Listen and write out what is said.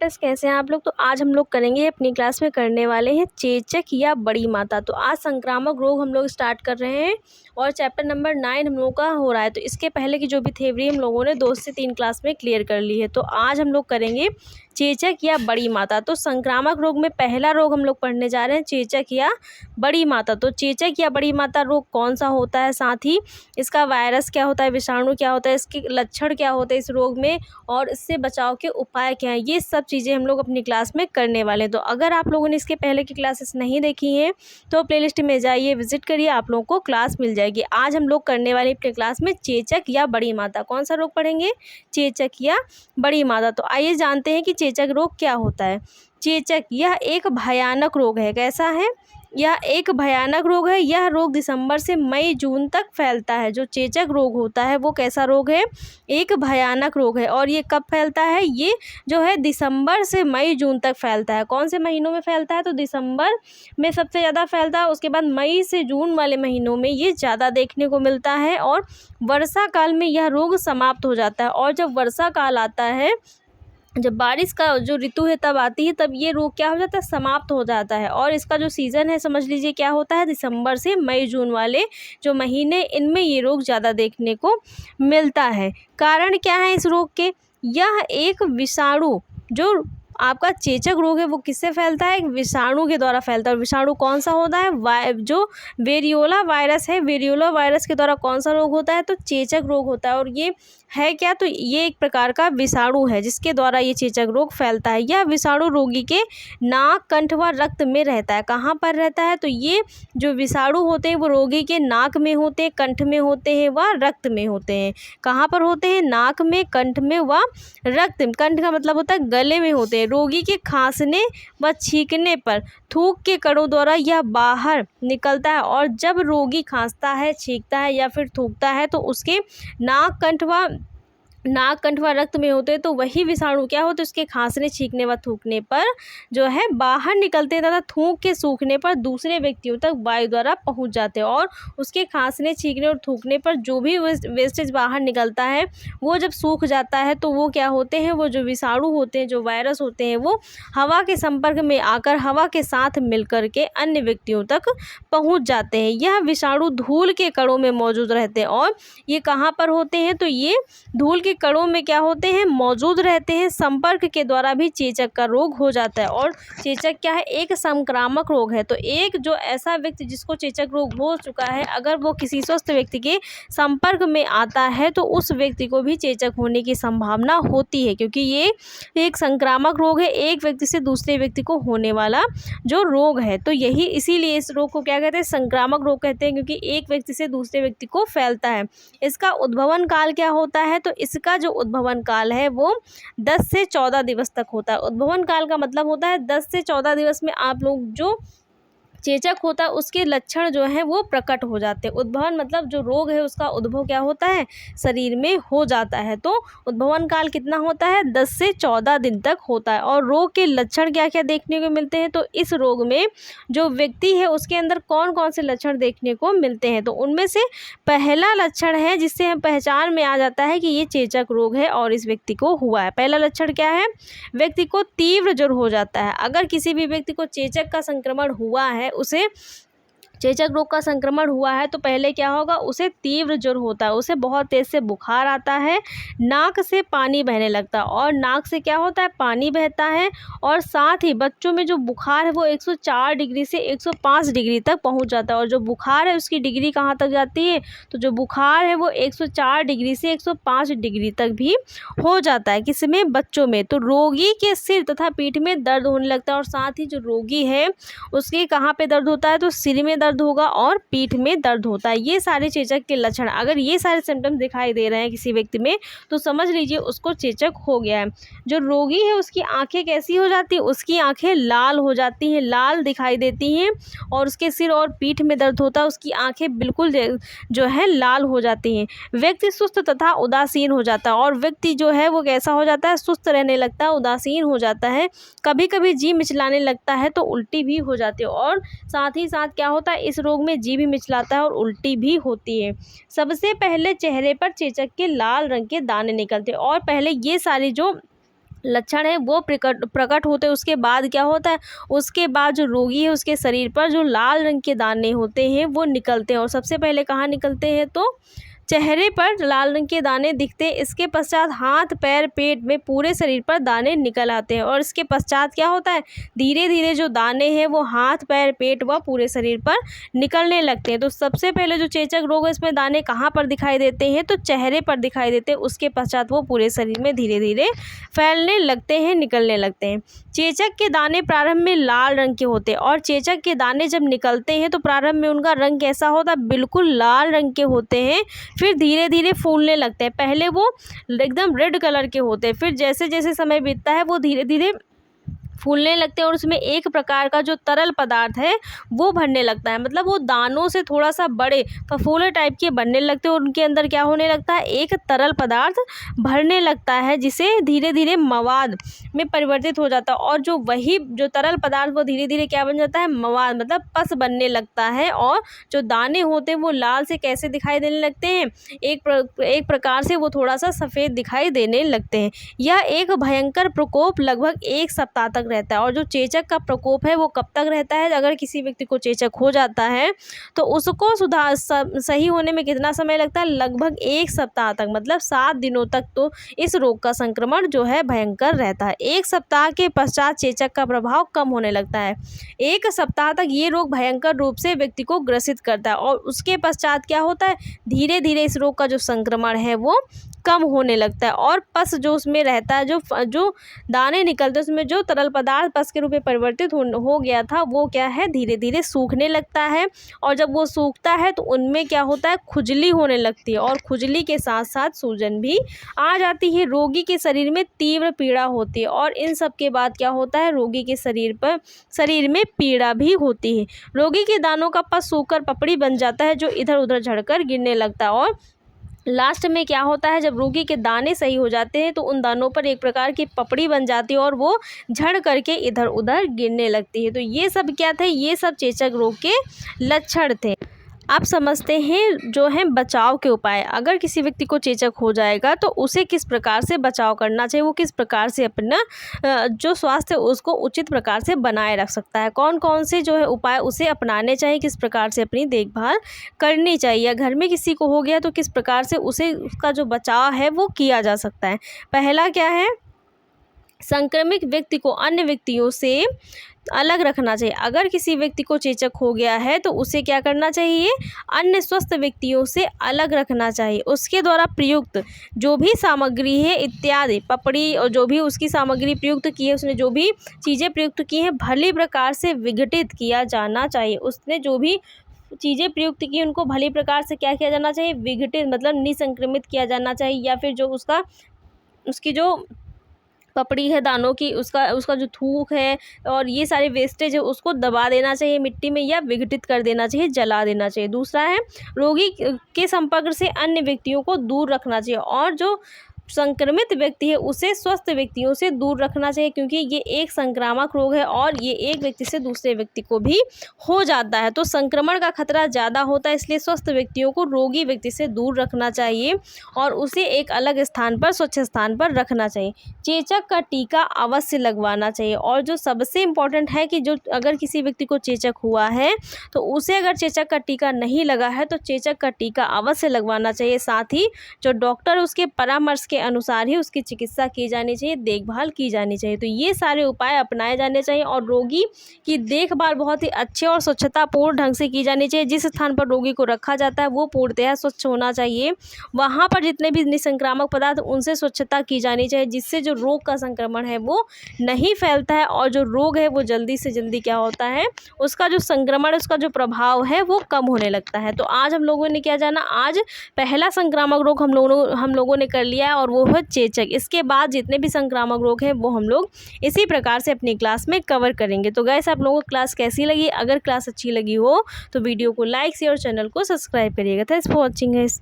Friends, कैसे हैं आप लोग। तो आज हम लोग करेंगे अपनी क्लास में करने वाले हैं चेचक या बड़ी माता। तो आज संक्रामक रोग हम लोग स्टार्ट कर रहे हैं और चैप्टर नंबर 9 हम लोगों का हो रहा है। तो इसके पहले की जो भी थ्योरी हम लोगों ने 2 से 3 क्लास में क्लियर कर ली है। तो आज हम लोग करेंगे चेचक या बड़ी माता। तो संक्रामक रोग में पहला रोग हम लोग पढ़ने जा रहे हैं चेचक या बड़ी माता। तो चेचक या बड़ी माता रोग कौन सा होता है, साथ ही इसका वायरस क्या होता है, विषाणु क्या होता है, इसके लक्षण क्या होते हैं इस रोग में और इससे बचाव के उपाय क्या हैं, ये सब चीज़ें हम लोग अपनी क्लास में करने वाले हैं। तो अगर आप लोगों ने इसके पहले की क्लासेस नहीं देखी हैं तो प्लेलिस्ट में जाइए, विजिट करिए, आप लोगों को क्लास मिल जाएगी। आज हम लोग करने वाले अपने क्लास में चेचक या बड़ी माता। कौन सा रोग पढ़ेंगे, चेचक या बड़ी माता। तो आइए जानते हैं कि चेचक रोग क्या होता है। चेचक यह एक भयानक रोग है। कैसा है, यह एक भयानक रोग है। यह रोग दिसंबर से मई जून तक फैलता है। जो चेचक रोग होता है वो कैसा रोग है, एक भयानक रोग है। और ये कब फैलता है, ये जो है दिसंबर से मई जून तक फैलता है। कौन से महीनों में फैलता है, तो दिसंबर में सबसे ज़्यादा फैलता है, उसके बाद मई से जून वाले महीनों में ये ज़्यादा देखने को मिलता है और वर्षा काल में यह रोग समाप्त हो जाता है। और जब वर्षा काल आता है, जब बारिश का जो ऋतु है तब आती है, तब ये रोग क्या हो जाता है, समाप्त हो जाता है। और इसका जो सीज़न है समझ लीजिए क्या होता है, दिसंबर से मई जून वाले जो महीने, इनमें ये रोग ज़्यादा देखने को मिलता है। कारण क्या है इस रोग के, यह एक विषाणु, जो आपका चेचक रोग है वो किससे फैलता है, एक विषाणु के द्वारा फैलता है। और विषाणु कौन सा होता है, जो वेरियोला वायरस है, वेरियोला वायरस के द्वारा कौन सा रोग होता है, तो चेचक रोग होता है। और ये है क्या, तो ये एक प्रकार का विषाणु है जिसके द्वारा ये चेचक रोग फैलता है। यह विषाणु रोगी के नाक, कंठ व रक्त में रहता है। कहाँ पर रहता है, तो ये जो विषाणु होते हैं वो रोगी के नाक में होते हैं, कंठ में होते हैं व रक्त में होते हैं। कहाँ पर होते हैं, नाक में, कंठ में व रक्त में। कंठ का मतलब होता है गले में होते हैं। रोगी के खांसने व छींकने पर थूक के कणों द्वारा यह बाहर निकलता है। और जब रोगी खांसता है, छींकता है या फिर थूकता है तो उसके नाक, कंठ व रक्त में होते हैं। तो वही विषाणु क्या होते हैं, उसके खांसने, छींकने व थूकने पर जो है बाहर निकलते हैं तथा थूक के सूखने पर दूसरे व्यक्तियों तक वायु द्वारा पहुंच जाते हैं। और उसके खांसने, छींकने और थूकने पर जो भी वेस्टेज बाहर निकलता है वो जब सूख जाता है तो वो क्या होते हैं, वो जो विषाणु होते हैं, जो वायरस होते हैं, वो हवा के संपर्क में आकर हवा के साथ मिलकर के अन्य व्यक्तियों तक पहुँच जाते हैं। यह विषाणु धूल के कणों में मौजूद रहते हैं। और ये कहाँ पर होते हैं, तो ये धूल के कणों में क्या होते हैं, मौजूद रहते हैं। संपर्क के द्वारा भी चेचक का रोग हो जाता है। और चेचक क्या है, एक संक्रामक रोग है। तो एक जो ऐसा व्यक्ति जिसको चेचक रोग हो चुका है, अगर वो किसी स्वस्थ व्यक्ति के संपर्क में आता है तो उस व्यक्ति को भी चेचक होने की संभावना होती है, क्योंकि ये एक संक्रामक रोग है, एक व्यक्ति से दूसरे व्यक्ति को होने वाला जो रोग है। तो यही इसीलिए इस रोग को क्या कहते हैं, संक्रामक रोग कहते हैं, क्योंकि एक व्यक्ति से दूसरे व्यक्ति को फैलता है। इसका उद्भवन काल क्या होता है, तो इसका जो उद्भवन काल है वो 10 से 14 दिवस तक होता है। उद्भवन काल का मतलब होता है 10 से 14 दिवस में आप लोग जो चेचक होता है उसके लक्षण जो है वो प्रकट हो जाते हैं। उद्भवन मतलब जो रोग है उसका उद्भव क्या होता है, शरीर में हो जाता है। तो उद्भवन काल कितना होता है, 10 से 14 दिन तक होता है। और रोग के लक्षण क्या क्या देखने को मिलते हैं, तो इस रोग में जो व्यक्ति है उसके अंदर कौन कौन से लक्षण देखने को मिलते हैं, तो उनमें से पहला लक्षण है जिससे हम पहचान में आ जाता है कि ये चेचक रोग है और इस व्यक्ति को हुआ है। पहला लक्षण क्या है, व्यक्ति को तीव्र ज्वर हो जाता है। अगर किसी भी व्यक्ति को चेचक का संक्रमण हुआ है, उसे चेचक रोग का संक्रमण हुआ है, तो पहले क्या होगा, उसे तीव्र ज्वर होता है, उसे बहुत तेज से बुखार आता है, नाक से पानी बहने लगता है। और नाक से क्या होता है, पानी बहता है। और साथ ही बच्चों में जो बुखार है वो 104 डिग्री से 105 डिग्री तक पहुंच जाता है। और जो बुखार है उसकी डिग्री कहाँ तक जाती है, तो जो बुखार है वो 104 डिग्री से 105 डिग्री तक भी हो जाता है। किसमें, बच्चों में। तो रोगी के सिर तथा पीठ में दर्द होने लगता है। और साथ ही जो रोगी है उसके कहाँ पे दर्द होता है, तो सिर में दर्द होगा और पीठ में दर्द होता है। ये सारे चेचक के लक्षण, अगर ये सारे सिम्टम्स दिखाई दे रहे हैं किसी व्यक्ति में तो समझ लीजिए उसको चेचक हो गया है। जो रोगी है उसकी आंखें कैसी हो जाती हैं, उसकी आंखें लाल हो जाती हैं, लाल दिखाई देती हैं। और उसके सिर और पीठ में दर्द होता है, उसकी आंखें बिल्कुल जो है लाल हो जाती हैं। व्यक्ति सुस्त तथा उदासीन हो जाता है। और व्यक्ति जो है वो कैसा हो जाता है, सुस्त रहने लगता है, उदासीन हो जाता है, कभी कभी जी मिचलाने लगता है, तो उल्टी भी हो जाती है। और साथ ही साथ क्या होता है, इस रोग में जी भी मिचलाता है और उल्टी भी होती है। सबसे पहले चेहरे पर चेचक के लाल रंग के दाने निकलते हैं। और पहले ये सारी जो लक्षण है वो प्रकट होते हैं, उसके बाद क्या होता है, उसके बाद जो रोगी है उसके शरीर पर जो लाल रंग के दाने होते हैं वो निकलते हैं। और सबसे पहले कहाँ निकलते हैं, तो चेहरे पर लाल रंग के दाने दिखते हैं। इसके पश्चात हाथ, पैर, पेट में पूरे शरीर पर दाने निकल आते हैं। और इसके पश्चात क्या होता है, धीरे धीरे जो दाने हैं वो हाथ, पैर, पेट व पूरे शरीर पर निकलने लगते हैं। तो सबसे पहले जो चेचक रोग है इसमें दाने कहाँ पर दिखाई देते हैं, तो चेहरे पर दिखाई देते हैं। उसके पश्चात वो पूरे शरीर में धीरे धीरे फैलने लगते हैं, निकलने लगते हैं। चेचक के दाने प्रारंभ में लाल रंग के होते हैं और चेचक के दाने जब निकलते हैं तो प्रारंभ में उनका रंग कैसा होता है, बिल्कुल लाल रंग के होते हैं। फिर धीरे धीरे फूलने लगते हैं। पहले वो एकदम रेड कलर के होते हैं, फिर जैसे जैसे समय बीतता है वो धीरे धीरे फूलने लगते हैं और उसमें एक प्रकार का जो तरल पदार्थ है वो भरने लगता है। मतलब वो दानों से थोड़ा सा बड़े फफोले टाइप के बनने लगते हैं और उनके अंदर क्या होने लगता है, एक तरल पदार्थ भरने लगता है, जिसे धीरे धीरे मवाद में परिवर्तित हो जाता है। और जो वही जो तरल पदार्थ वो धीरे धीरे क्या बन जाता है, मवाद, मतलब पस बनने लगता है। और जो दाने होते हैं वो लाल से कैसे दिखाई देने लगते हैं, एक प्रकार से वो थोड़ा सा सफ़ेद दिखाई देने लगते हैं। यह एक भयंकर प्रकोप लगभग 1 सप्ताह तक रहता है। और जो चेचक का प्रकोप है वो कब तक रहता है, अगर किसी व्यक्ति को चेचक हो जाता है तो उसको सही होने में कितना समय लगता है, लगभग 1 सप्ताह तक, मतलब 7 दिनों तक तो इस रोग का संक्रमण जो है भयंकर रहता है। 1 सप्ताह के पश्चात चेचक का प्रभाव कम होने लगता है। 1 सप्ताह तक ये रोग भयंकर रूप से व्यक्ति को ग्रसित करता है और उसके पश्चात क्या होता है, धीरे धीरे इस रोग का जो संक्रमण है वो कम होने लगता है। और पस जो उसमें रहता है, जो दाने निकलते हैं उसमें जो तरल पदार्थ पस के रूप में परिवर्तित हो गया था वो क्या है, धीरे धीरे सूखने लगता है। और जब वो सूखता है तो उनमें क्या होता है, खुजली होने लगती है और खुजली के साथ साथ सूजन भी आ जाती है। रोगी के शरीर में तीव्र पीड़ा होती है और इन सब के बाद क्या होता है, रोगी के शरीर में पीड़ा भी होती है। रोगी के दानों का पस सूखकर पपड़ी बन जाता है जो इधर उधर झड़कर गिरने लगता है। और लास्ट में क्या होता है, जब रोगी के दाने सही हो जाते हैं तो उन दानों पर एक प्रकार की पपड़ी बन जाती है और वो झड़ करके इधर उधर गिरने लगती है। तो ये सब क्या थे, ये सब चेचक रोग के लक्षण थे। आप समझते हैं जो है बचाव के उपाय। अगर किसी व्यक्ति को चेचक हो जाएगा तो उसे किस प्रकार से बचाव करना चाहिए, वो किस प्रकार से अपना जो स्वास्थ्य उसको उचित प्रकार से बनाए रख सकता है, कौन कौन से जो है उपाय उसे अपनाने चाहिए, किस प्रकार से अपनी देखभाल करनी चाहिए। या घर में किसी को हो गया तो किस प्रकार से उसे उसका जो बचाव है वो किया जा सकता है। पहला क्या है, संक्रमित व्यक्ति को अन्य व्यक्तियों से अलग रखना चाहिए। अगर किसी व्यक्ति को चेचक हो गया है तो उसे क्या करना चाहिए, अन्य स्वस्थ व्यक्तियों से अलग रखना चाहिए। उसके द्वारा प्रयुक्त जो भी सामग्री है इत्यादि, पपड़ी और जो भी उसकी सामग्री प्रयुक्त की है, उसने जो भी चीज़ें प्रयुक्त की हैं भली प्रकार से विघटित किया जाना चाहिए। उसने जो भी चीज़ें प्रयुक्त की उनको भली प्रकार से क्या किया जाना चाहिए, विघटित, मतलब निसंक्रमित किया जाना चाहिए। या फिर जो उसकी जो पपड़ी है दानों की, उसका जो थूक है और ये सारे वेस्टेज है उसको दबा देना चाहिए मिट्टी में या विघटित कर देना चाहिए, जला देना चाहिए। दूसरा है, रोगी के संपर्क से अन्य व्यक्तियों को दूर रखना चाहिए और जो संक्रमित व्यक्ति है उसे स्वस्थ व्यक्तियों से दूर रखना चाहिए, क्योंकि ये एक संक्रामक रोग है और ये एक व्यक्ति से दूसरे व्यक्ति को भी हो जाता है, तो संक्रमण का खतरा ज़्यादा होता है। इसलिए स्वस्थ व्यक्तियों को रोगी व्यक्ति से दूर रखना चाहिए और उसे एक अलग स्थान पर, स्वच्छ स्थान पर रखना चाहिए। चेचक का टीका अवश्य लगवाना चाहिए। और जो सबसे इम्पोर्टेंट है कि जो अगर किसी व्यक्ति को चेचक हुआ है तो उसे अगर चेचक का टीका नहीं लगा है तो चेचक का टीका अवश्य लगवाना चाहिए। साथ ही जो डॉक्टर उसके परामर्श के अनुसार ही उसकी चिकित्सा की जानी चाहिए, देखभाल की जानी चाहिए। तो ये सारे उपाय अपनाए जाने चाहिए और रोगी की देखभाल बहुत ही अच्छे और स्वच्छतापूर्ण ढंग से की जानी चाहिए। जिस स्थान पर रोगी को रखा जाता है वो पूर्णतः स्वच्छ होना चाहिए। वहाँ पर जितने भी निसंक्रामक पदार्थ उनसे स्वच्छता की जानी चाहिए, जिससे जो रोग का संक्रमण है वो नहीं फैलता है और जो रोग है वो जल्दी से जल्दी क्या होता है, उसका जो संक्रमण, उसका जो प्रभाव है वो कम होने लगता है। तो आज हम लोगों ने क्या जाना, आज पहला संक्रामक रोग हम लोगों ने कर लिया है और वो है चेचक। इसके बाद जितने भी संक्रामक रोग हैं वो हम लोग इसी प्रकार से अपनी क्लास में कवर करेंगे। तो गाइस, आप लोगों को क्लास कैसी लगी? अगर क्लास अच्छी लगी हो तो वीडियो को लाइक, शेयर और चैनल को सब्सक्राइब करिएगा। Thanks for watching guys.